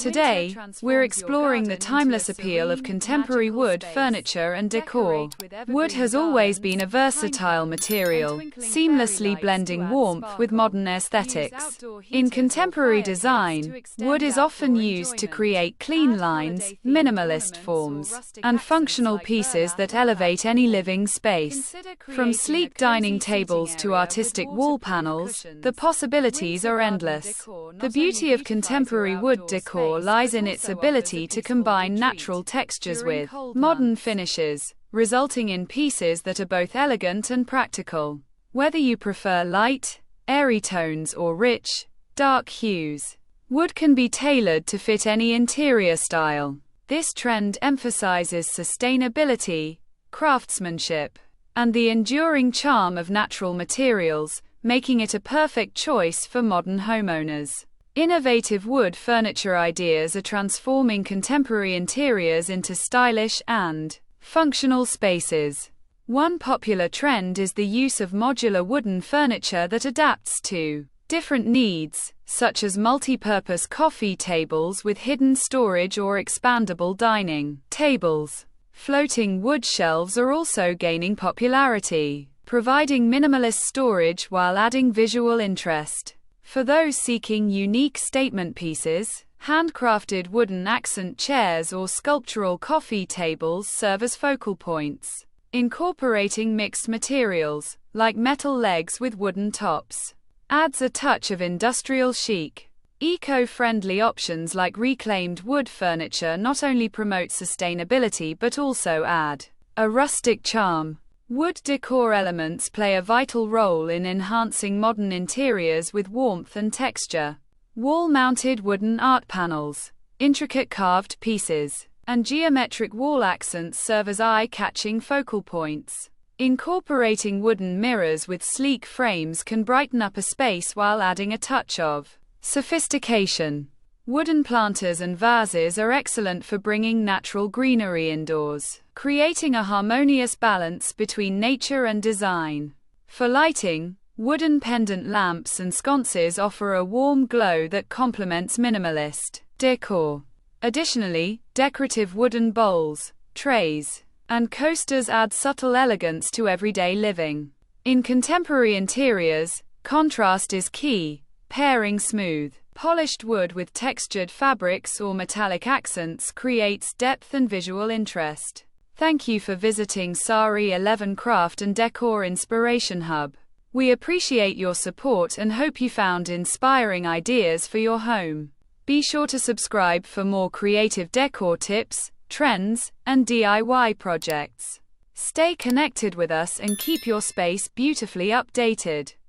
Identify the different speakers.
Speaker 1: Today, we're exploring the timeless appeal of contemporary wood furniture and decor. Wood has always been a versatile material, seamlessly blending warmth with modern aesthetics. In contemporary design, wood is often used to create clean lines, minimalist forms, and functional pieces that elevate any living space. From sleek dining tables to artistic wall panels, the possibilities are endless. The beauty of contemporary wood decor lies in its ability to combine natural textures with modern finishes, resulting in pieces that are both elegant and practical. Whether you prefer light, airy tones or rich, dark hues, wood can be tailored to fit any interior style. This trend emphasizes sustainability, craftsmanship, and the enduring charm of natural materials, making it a perfect choice for modern homeowners. Innovative wood furniture ideas are transforming contemporary interiors into stylish and functional spaces. One popular trend is the use of modular wooden furniture that adapts to different needs, such as multi-purpose coffee tables with hidden storage or expandable dining tables. Floating wood shelves are also gaining popularity, providing minimalist storage while adding visual interest. For those seeking unique statement pieces, handcrafted wooden accent chairs or sculptural coffee tables serve as focal points, incorporating mixed materials, like metal legs with wooden tops, adds a touch of industrial chic. Eco-friendly options like reclaimed wood furniture not only promote sustainability but also add a rustic charm. Wood decor elements play a vital role in enhancing modern interiors with warmth and texture. Wall-mounted wooden art panels, intricate carved pieces, and geometric wall accents serve as eye-catching focal points. Incorporating wooden mirrors with sleek frames can brighten up a space while adding a touch of sophistication. Wooden planters and vases are excellent for bringing natural greenery indoors, creating a harmonious balance between nature and design. For lighting, wooden pendant lamps and sconces offer a warm glow that complements minimalist decor. Additionally, decorative wooden bowls, trays, and coasters add subtle elegance to everyday living. In contemporary interiors, contrast is key, pairing smooth, polished wood with textured fabrics or metallic accents creates depth and visual interest. Thank you for visiting Sari 11 Craft and Decor Inspiration Hub. We appreciate your support and hope you found inspiring ideas for your home. Be sure to subscribe for more creative decor tips, trends, and DIY projects. Stay connected with us and keep your space beautifully updated.